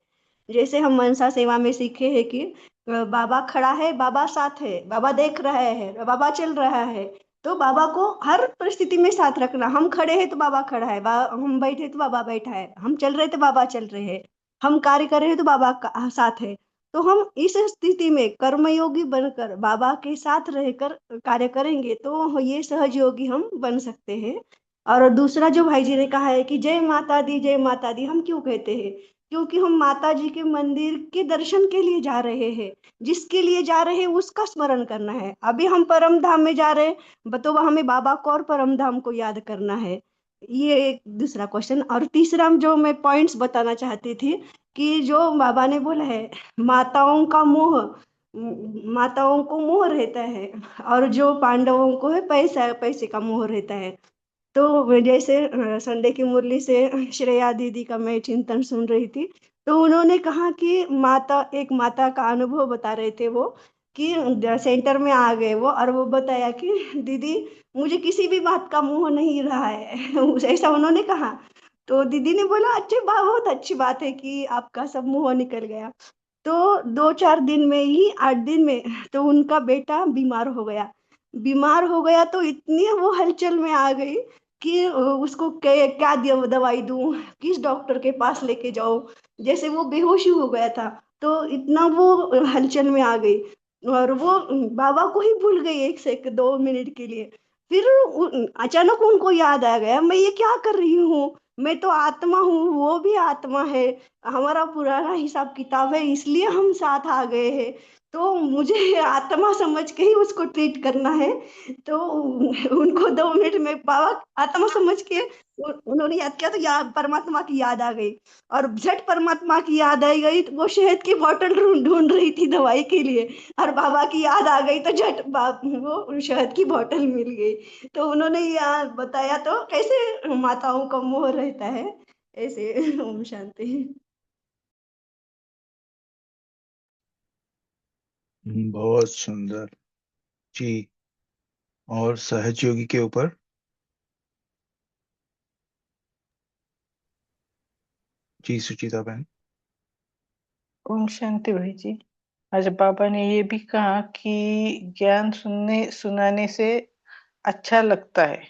जैसे हम मनसा सेवा में सीखे हैं कि बाबा खड़ा है, बाबा साथ है, बाबा देख रहा है, बाबा चल रहा है। तो बाबा को हर परिस्थिति में साथ रखना। हम खड़े हैं तो बाबा खड़ा है, हम बैठे तो बाबा बैठा है, हम चल रहे तो बाबा चल रहे हैं, हम कार्य कर रहे हैं तो बाबा का साथ है। तो हम इस स्थिति में कर्मयोगी बनकर बाबा के साथ रहकर कार्य करेंगे तो ये सहयोगी हम बन सकते हैं। और दूसरा जो भाई जी ने कहा है कि जय माता दी, जय माता दी, हम क्यों कहते हैं? क्योंकि हम माता जी के मंदिर के दर्शन के लिए जा रहे हैं। जिसके लिए जा रहे हैं उसका स्मरण करना है। अभी हम परम धाम में जा रहे हैं, तो हमें बाबा को और परम धाम को याद करना है। ये एक दूसरा क्वेश्चन। और तीसरा जो मैं पॉइंट्स बताना चाहती थी कि जो बाबा ने बोला है, माताओं का मोह, माताओं को मोह रहता है, और जो पांडवों को है पैसा, पैसे का मोह रहता है। तो जैसे संडे की मुरली से श्रेया दीदी का मैं चिंतन सुन रही थी, तो उन्होंने कहा कि एक माता का अनुभव बता रहे थे वो, कि सेंटर में आ गए वो, और वो बताया कि दीदी मुझे किसी भी बात का मोह नहीं रहा है ऐसा उन्होंने कहा। तो दीदी ने बोला, अच्छी बात, बहुत अच्छी बात है कि आपका सब मोह निकल गया। तो 2-4 दिन में ही, 8 दिन में, तो उनका बेटा बीमार हो गया। बीमार हो गया तो इतनी वो हलचल में आ गई कि उसको क्या दवाई दूं, किस डॉक्टर के पास लेके जाऊं। जैसे वो बेहोश ही हो गया था। तो इतना वो हलचल में आ गई, और वो बाबा को ही भूल गई 1 से 2 मिनट के लिए। फिर अचानक उनको याद आ गया, मैं ये क्या कर रही हूँ, मैं तो आत्मा हूँ, वो भी आत्मा है, हमारा पुराना हिसाब किताब है, इसलिए हम साथ आ गए हैं। तो मुझे आत्मा समझ के ही उसको ट्रीट करना है। तो उनको 2 मिनट में बाबा आत्मा समझ के उन्होंने याद किया, तो परमात्मा की याद आ गई। और झट परमात्मा की याद आई गई, तो वो शहद की बोतल ढूंढ ढूंढ रही थी दवाई के लिए, और बाबा की याद आ गई तो झट वो शहद की बोतल मिल गई। तो उन्होंने याद बताया, तो कैसे माताओं का मोह रहता है ऐसे। ओम शांति। बहुत सुंदर। जी। और सहजयोगी के ऊपर। जी सुचिता बहन। ओम शांति भाई जी। आज बाबा ने ये भी कहा कि ज्ञान सुनाने से अच्छा लगता है,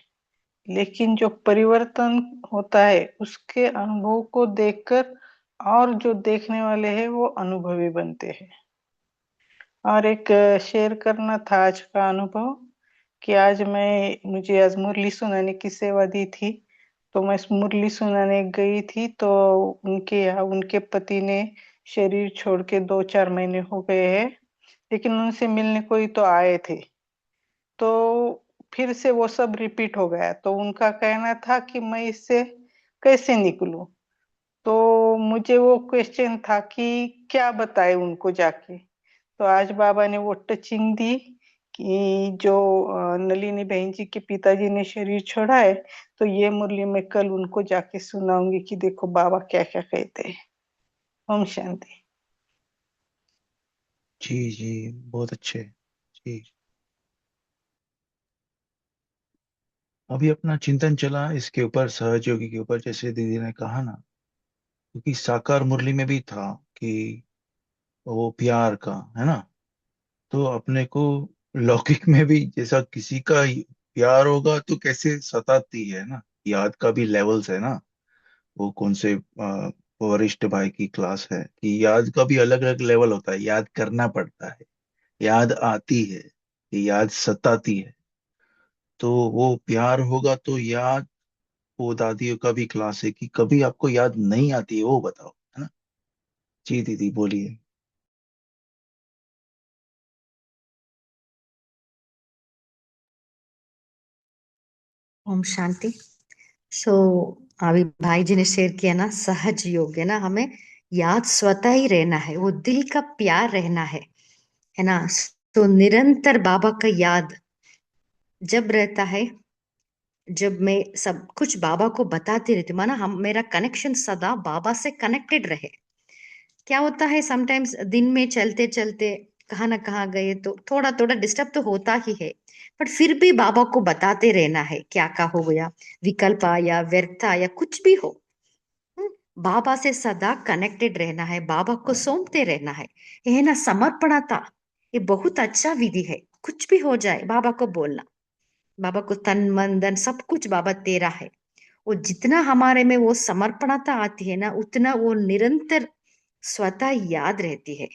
लेकिन जो परिवर्तन होता है उसके अनुभव को देखकर और जो देखने वाले हैं वो अनुभवी बनते हैं। और एक शेयर करना था आज का अनुभव कि मुझे आज मुरली सुनाने की सेवा दी थी। तो मैं मुरली सुनाने गई थी, तो उनके यहाँ उनके पति ने शरीर छोड़ के 2-4 महीने हो गए हैं, लेकिन उनसे मिलने कोई तो आए थे। तो फिर से वो सब रिपीट हो गया। तो उनका कहना था कि मैं इससे कैसे निकलूं। तो मुझे वो क्वेश्चन था कि क्या बताए उनको जाके। तो आज बाबा ने वो टचिंग दी कि जो नलिनी बहन जी के पिताजी ने शरीर छोड़ा है, तो ये मुरली मैं कल उनको जाके सुनाऊंगी कि देखो बाबा क्या क्या कहते हैं। ओम शांति। जी जी, बहुत अच्छे जी। अभी अपना चिंतन चला इसके ऊपर, सहजयोगी के ऊपर, जैसे दीदी ने कहा ना, क्योंकि साकार मुरली में भी था कि वो प्यार का है ना। तो अपने को लौकिक में भी जैसा किसी का प्यार होगा तो कैसे सताती है ना, याद का भी लेवल्स है ना। वो कौन से वरिष्ठ भाई की क्लास है कि याद का भी अलग अलग लेवल होता है, याद करना पड़ता है, याद आती है, याद सताती है। तो वो प्यार होगा तो याद, वो दादियों का भी क्लास है कि कभी आपको याद नहीं आती है वो बताओ, है ना। जी दीदी बोलिए। ओम शांति। सो अभी भाई जी ने शेयर किया ना, सहज योग है ना, हमें याद स्वतः ही रहना है, वो दिल का प्यार रहना है ना। तो निरंतर बाबा का याद जब रहता है, जब मैं सब कुछ बाबा को बताती रहती हूँ, माना हम मेरा कनेक्शन सदा बाबा से कनेक्टेड रहे। क्या होता है समटाइम्स दिन में चलते चलते कहाँ ना कहाँ गए तो थोड़ा थोड़ा डिस्टर्ब तो होता ही है, बट फिर भी बाबा को बताते रहना है क्या क्या हो गया, विकल्प आया, व्यर्थ आया, कुछ भी हो। हम्म, बाबा से सदा कनेक्टेड रहना है, बाबा को सौंपते रहना है। ये है ना समर्पणता, ये बहुत अच्छा विधि है। कुछ भी हो जाए बाबा को बोलना, बाबा को तन मन धन सब कुछ बाबा तेरा है। वो जितना हमारे में वो समर्पणता आती है ना, उतना वो निरंतर स्वतः याद रहती है।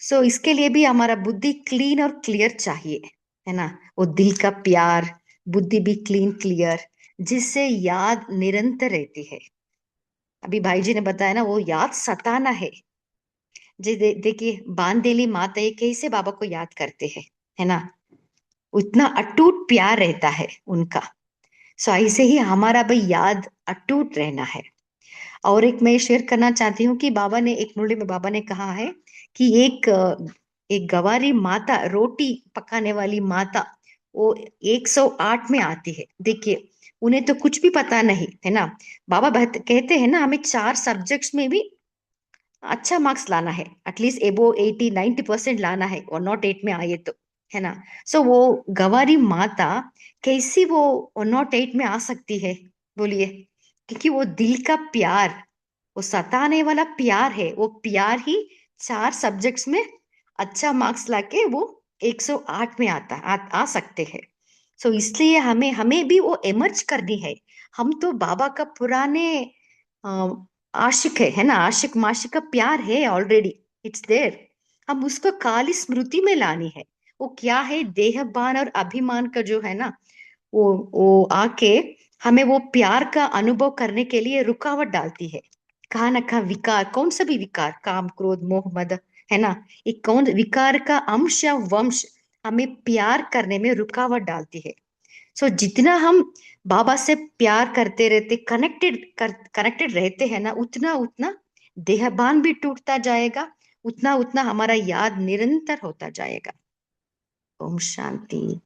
सो इसके लिए भी हमारा बुद्धि क्लीन और क्लियर चाहिए, है ना। वो दिल का प्यार, बुद्धि भी क्लीन क्लियर, जिससे याद निरंतर रहती है। अभी भाई जी ने बताया ना, वो याद सताना है। जी देखिए बांदेली माता ये कैसे बाबा को याद करते हैं, है ना। उतना अटूट प्यार रहता है उनका। सो ऐसे ही हमारा भी याद अटूट रहना है। और एक मैं शेयर करना चाहती हूँ कि बाबा ने एक मुरली में बाबा ने कहा है कि एक गवारी माता, रोटी पकाने वाली माता, वो 108 में आती है। देखिए उन्हें तो कुछ भी पता नहीं है ना। बाबा कहते हैं ना, हमें 4 सब्जेक्ट्स में भी अच्छा मार्क्स लाना है, एटलीस्ट एबो 80-90% लाना है, और नॉट 8 में आए तो, है ना। सो वो गवारी माता कैसी वो नॉट 8 में आ सकती है, बोलिए। क्योंकि वो दिल का प्यार, वो सताने वाला प्यार है, वो प्यार ही 4 सब्जेक्ट्स में अच्छा मार्क्स लाके वो 108 में आ सकते हैं। सो इसलिए हमें हमें भी वो एमर्ज करनी है। हम तो बाबा का पुराने आशिक है ना, आशिक माशिक का प्यार है ऑलरेडी, इट्स देयर। हम उसको काली स्मृति में लानी है। वो क्या है, देहभान और अभिमान का जो है ना, वो आके हमें वो प्यार का अनुभव करने के लिए रुकावट डालती है। कहा ना कहा विकार, कौन सा भी विकार, काम क्रोध मोह मद, है ना, ये कौन विकार का अंश या वंश हमें प्यार करने में रुकावट डालती है। सो जितना हम बाबा से प्यार करते रहते, कनेक्टेड रहते हैं ना, उतना उतना देहभान भी टूटता जाएगा, उतना उतना हमारा याद निरंतर होता जाएगा। ओम शांति।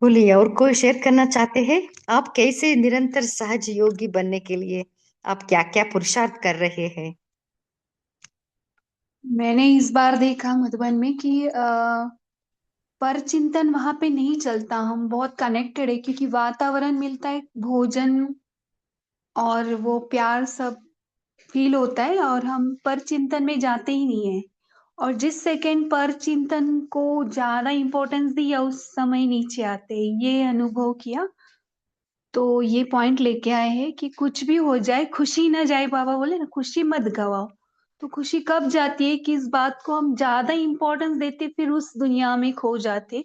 बोलिए, और कोई शेयर करना चाहते हैं? आप कैसे निरंतर सहज योगी बनने के लिए आप क्या क्या पुरुषार्थ कर रहे हैं? मैंने इस बार देखा मधुबन में कि पर चिंतन वहां पे नहीं चलता। हम बहुत कनेक्टेड है क्योंकि वातावरण मिलता है, भोजन और वो प्यार सब फील होता है, और हम पर चिंतन में जाते ही नहीं है। और जिस सेकंड पर चिंतन को ज्यादा इम्पोर्टेंस दिया उस समय नीचे आते हैं, ये अनुभव किया। तो ये पॉइंट लेके आए हैं कि कुछ भी हो जाए खुशी ना जाए, बाबा बोले ना खुशी मत गवाओ। तो खुशी कब जाती है कि इस बात को हम ज्यादा इम्पोर्टेंस देते, फिर उस दुनिया में खो जाते।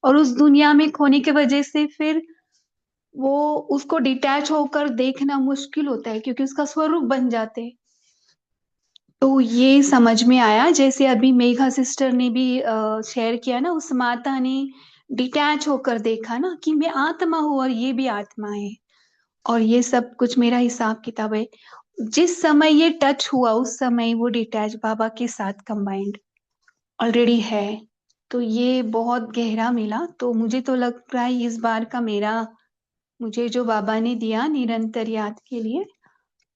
और उस दुनिया में खोने की वजह से फिर वो उसको डिटैच होकर देखना मुश्किल होता है, क्योंकि उसका स्वरूप बन जाते हैं। तो ये समझ में आया, जैसे अभी मेघा सिस्टर ने भी शेयर किया ना, उस माता ने डिटैच होकर देखा ना कि मैं आत्मा हूँ और ये भी आत्मा है, और ये सब कुछ मेरा हिसाब किताब है। जिस समय ये टच हुआ उस समय वो डिटैच बाबा के साथ कंबाइंड ऑलरेडी है। तो ये बहुत गहरा मिला। तो मुझे तो लग रहा है इस बार का मेरा, मुझे जो बाबा ने दिया निरंतर याद के लिए,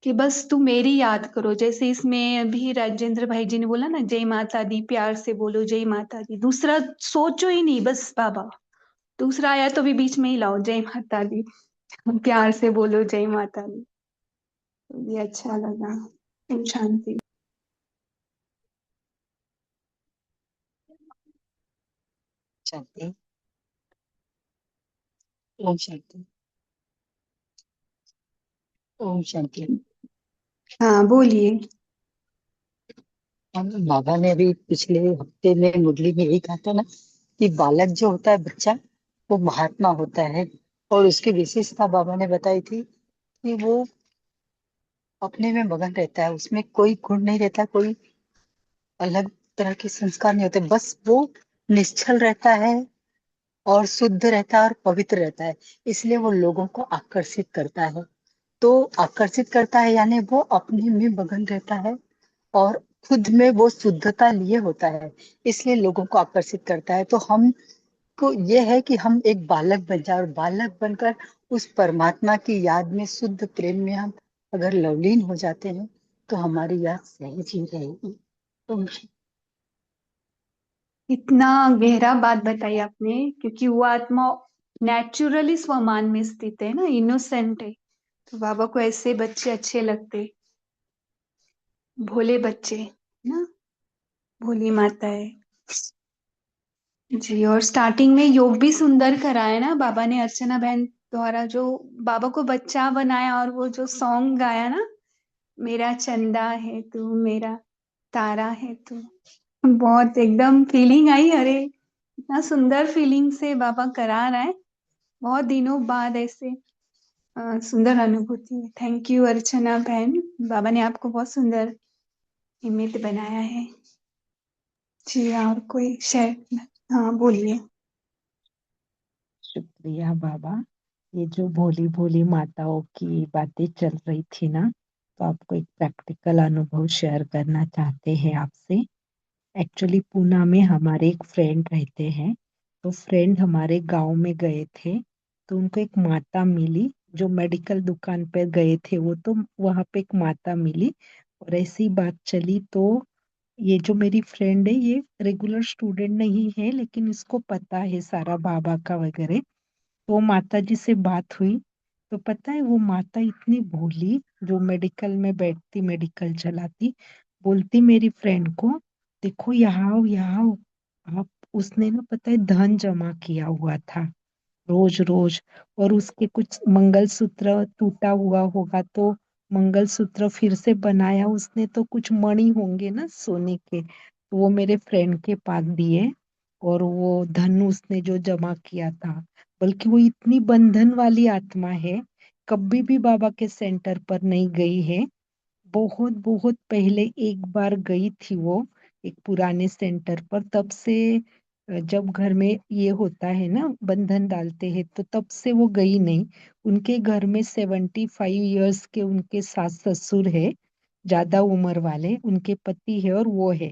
कि बस तू मेरी याद करो। जैसे इसमें अभी राजेंद्र भाई जी ने बोला ना, जय माता दी, प्यार से बोलो जय माता दी, दूसरा सोचो ही नहीं, बस बाबा। दूसरा आया तो भी बीच में ही लाओ, जय माता दी, प्यार से बोलो जय माता दी। तो ये अच्छा लगा। ओम शांति। शांति। ओम शांति। ओम शांति। हाँ बोलिए। हम बाबा ने अभी पिछले हफ्ते में मुरली में यही कहा था ना कि बालक जो होता है, बच्चा, वो महात्मा होता है। और उसकी विशेषता बाबा ने बताई थी कि वो अपने में मगन रहता है, उसमें कोई गुण नहीं रहता, कोई अलग तरह के संस्कार नहीं होते, बस वो निश्चल रहता है और शुद्ध रहता है और पवित्र रहता है। इसलिए वो लोगों को आकर्षित करता है। तो आकर्षित करता है यानी वो अपने में मगन रहता है और खुद में वो शुद्धता लिए होता है, इसलिए लोगों को आकर्षित करता है। तो हमको ये है कि हम एक बालक बन जाए और बालक बनकर उस परमात्मा की याद में, शुद्ध प्रेम में हम अगर लवलीन हो जाते हैं तो हमारी याद सहज ही रहेगी। तो इतना गहरा बात बताई आपने, क्योंकि वो आत्मा नेचुरली स्वमान में स्थित है ना, इनोसेंट है। तो बाबा को ऐसे बच्चे अच्छे लगते, भोले बच्चे ना, भोली माता है जी। और स्टार्टिंग में योग भी सुंदर कराया ना बाबा ने, अर्चना बहन द्वारा, जो बाबा को बच्चा बनाया और वो जो सॉन्ग गाया ना, मेरा चंदा है तू, मेरा तारा है तू, बहुत एकदम फीलिंग आई। अरे इतना सुंदर फीलिंग से बाबा करा रहा है, बहुत दिनों बाद ऐसे सुंदर अनुभूति है। थैंक यू अर्चना बहन, बाबा ने आपको बहुत सुंदर इमेज बनाया है जी। और कोई शेयर? हाँ बोलिए। शुक्रिया बाबा। ये जो भोली भोली माताओं की बातें चल रही थी ना, तो आपको एक प्रैक्टिकल अनुभव शेयर करना चाहते हैं आपसे। एक्चुअली पूना में हमारे एक फ्रेंड रहते हैं। तो फ्रेंड हमारे गांव में गए थे, तो उनको एक माता मिली जो मेडिकल दुकान पर गए थे वो, तो वहां पे एक माता मिली। और ऐसी बात चली तो ये जो मेरी फ्रेंड है ये रेगुलर स्टूडेंट नहीं है, लेकिन इसको पता है सारा बाबा का वगैरह। वो माता जी से बात हुई, तो पता है वो माता इतनी भोली, जो मेडिकल में बैठती, मेडिकल चलाती, बोलती मेरी फ्रेंड को, देखो यहाँ आओ यहाँ आओ आप। उसने ना पता है धन जमा किया हुआ था रोज रोज, और उसके कुछ मंगलसूत्र टूटा हुआ होगा तो मंगलसूत्र फिर से बनाया उसने, तो कुछ मणि होंगे ना सोने के, तो वो मेरे फ्रेंड के पास दिए। और वो धन उसने जो जमा किया था, बल्कि वो इतनी बंधन वाली आत्मा है, कभी भी बाबा के सेंटर पर नहीं गई है। बहुत बहुत पहले एक बार गई थी वो, एक पुराने सेंटर पर, तब से जब घर में ये होता है ना बंधन डालते हैं, तो तब से वो गई नहीं। उनके घर में 75 इयर्स के उनके सास ससुर है, ज्यादा उम्र वाले उनके पति है और वो है।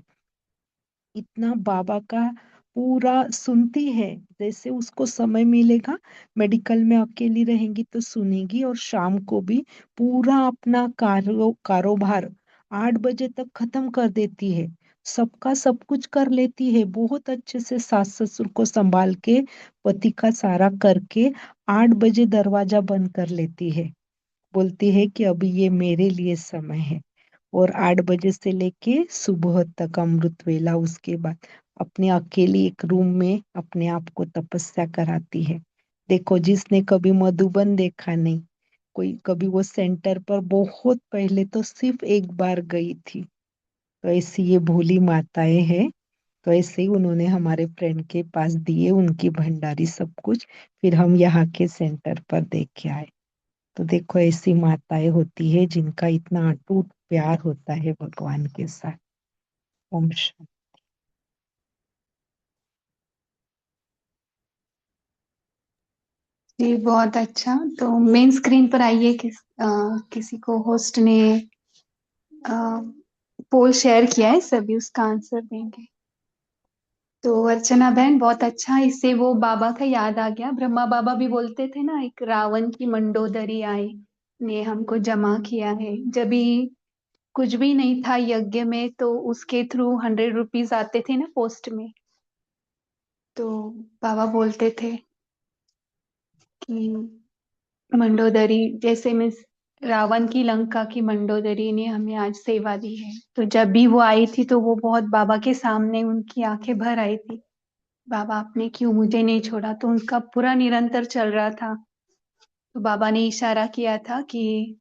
इतना बाबा का पूरा सुनती है, जैसे उसको समय मिलेगा, मेडिकल में अकेली रहेंगी तो सुनेगी, और शाम को भी पूरा अपना कारोबार 8 बजे तक खत्म कर देती है। सबका सब कुछ कर लेती है, बहुत अच्छे से सास ससुर को संभाल के, पति का सारा करके 8 बजे दरवाजा बंद कर लेती है। बोलती है कि अभी ये मेरे लिए समय है। और 8 बजे से लेके सुबह तक अमृत वेला, उसके बाद अपने अकेली एक रूम में अपने आप को तपस्या कराती है। देखो, जिसने कभी मधुबन देखा नहीं, कोई कभी वो सेंटर पर बहुत पहले तो सिर्फ एक बार गई थी। तो ऐसी ये भोली माताएं हैं। तो ऐसे ही उन्होंने हमारे फ्रेंड के पास दिए उनकी भंडारी सब कुछ, फिर हम यहाँ के सेंटर पर देख के आए। तो देखो ऐसी माताएं होती है जिनका इतना अटूट प्यार होता है भगवान के साथ। ओम शांति। जी बहुत अच्छा। तो मेन स्क्रीन पर आइए, किसी को होस्ट ने पोल शेयर किया है, सभी उसका आंसर देंगे। तो अर्चना बहन बहुत अच्छा, इससे वो बाबा का याद आ गया। ब्रह्मा बाबा भी बोलते थे ना, एक रावण की मंडोदरी आई ने हमको जमा किया है। जब भी कुछ भी नहीं था यज्ञ में, तो उसके थ्रू 100 रुपीज आते थे ना पोस्ट में। तो बाबा बोलते थे कि मंडोदरी जैसे में रावण की लंका की मंडोदरी ने हमें आज सेवा दी है। तो जब भी वो आई थी तो वो बहुत बाबा के सामने उनकी आंखें भर आई थी, बाबा आपने क्यों मुझे नहीं छोड़ा। तो उनका पूरा निरंतर चल रहा था। तो बाबा ने इशारा किया था कि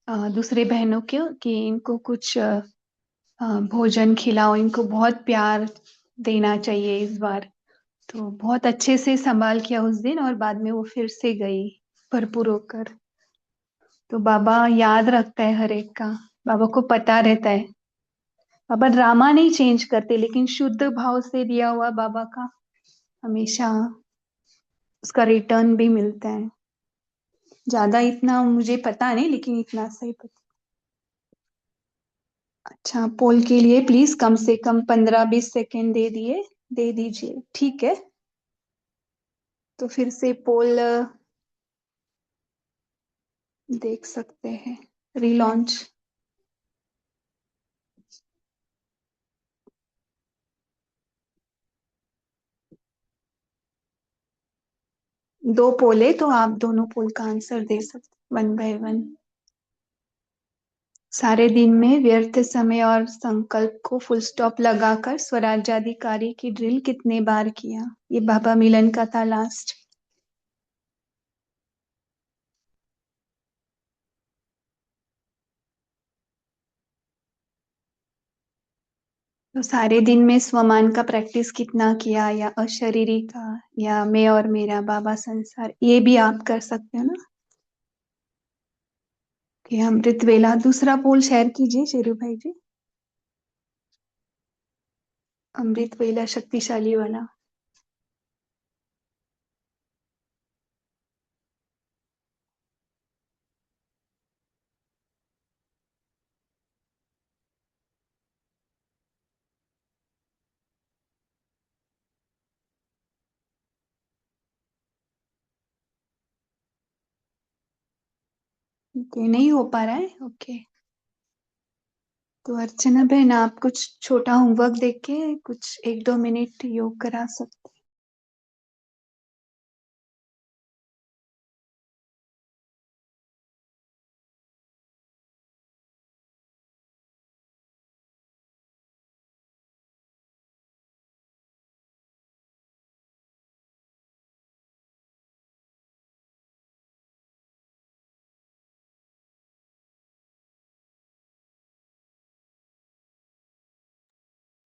दूसरे बहनों को कि इनको कुछ भोजन खिलाओ, इनको बहुत प्यार देना चाहिए इस बार। तो बहुत अच्छे से संभाल किया उस दिन, और बाद में वो फिर से गई भरपूर होकर। तो बाबा याद रखता है हर एक का, बाबा को पता रहता है। बाबा ड्रामा नहीं चेंज करते, लेकिन शुद्ध भाव से दिया हुआ बाबा का हमेशा उसका रिटर्न भी मिलता है। ज्यादा इतना मुझे पता नहीं, लेकिन इतना सही पता। अच्छा, पोल के लिए प्लीज कम से कम 15-20 सेकेंड दे दीजिए, ठीक है। तो फिर से पोल देख सकते हैं, रिलॉन्च। दो पोल है, तो आप दोनों पोल का आंसर दे सकते 1 बाय 1। सारे दिन में व्यर्थ समय और संकल्प को फुल स्टॉप लगाकर स्वराज्याधिकारी की ड्रिल कितने बार किया। ये बाबा मिलन का था लास्ट। तो सारे दिन में स्वमान का प्रैक्टिस कितना किया, या अशरीरी का, या मैं और मेरा बाबा संसार, ये भी आप कर सकते हो ना। कि अमृत वेला दूसरा पोल शेयर कीजिए शेरू भाई जी। अमृत वेला शक्तिशाली वाला। ओके, नहीं हो पा रहा है, ओके। तो अर्चना बहन, आप कुछ छोटा होमवर्क देख के कुछ 1-2 मिनट योग करा सकते।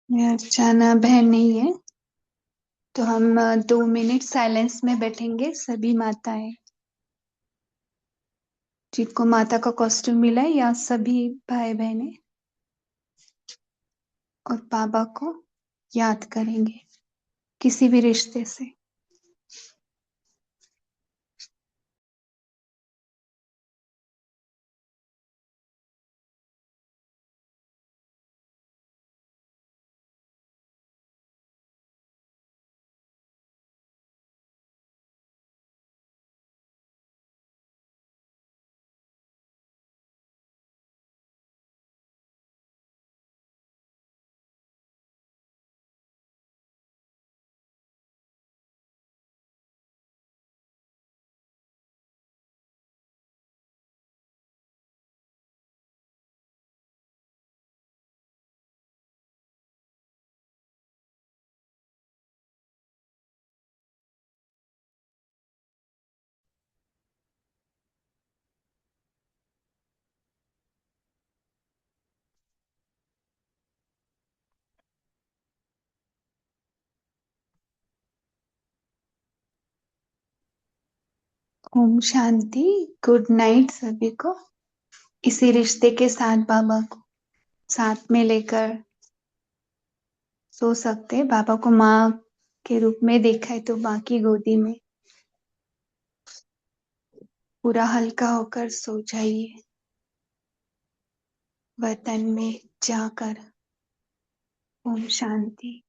अर्चना बहन नहीं है, तो हम 2 मिनट साइलेंस में बैठेंगे, सभी माताएं जिनको माता का कॉस्ट्यूम मिला है, या सभी भाई बहने, और बाबा को याद करेंगे किसी भी रिश्ते से। ओम शांति। गुड नाइट सभी को। इसी रिश्ते के साथ बाबा को साथ में लेकर सो सकते हैं। बाबा को माँ के रूप में देखा है तो माँ की गोदी में पूरा हल्का होकर सो जाइए, वतन में जाकर। ओम शांति।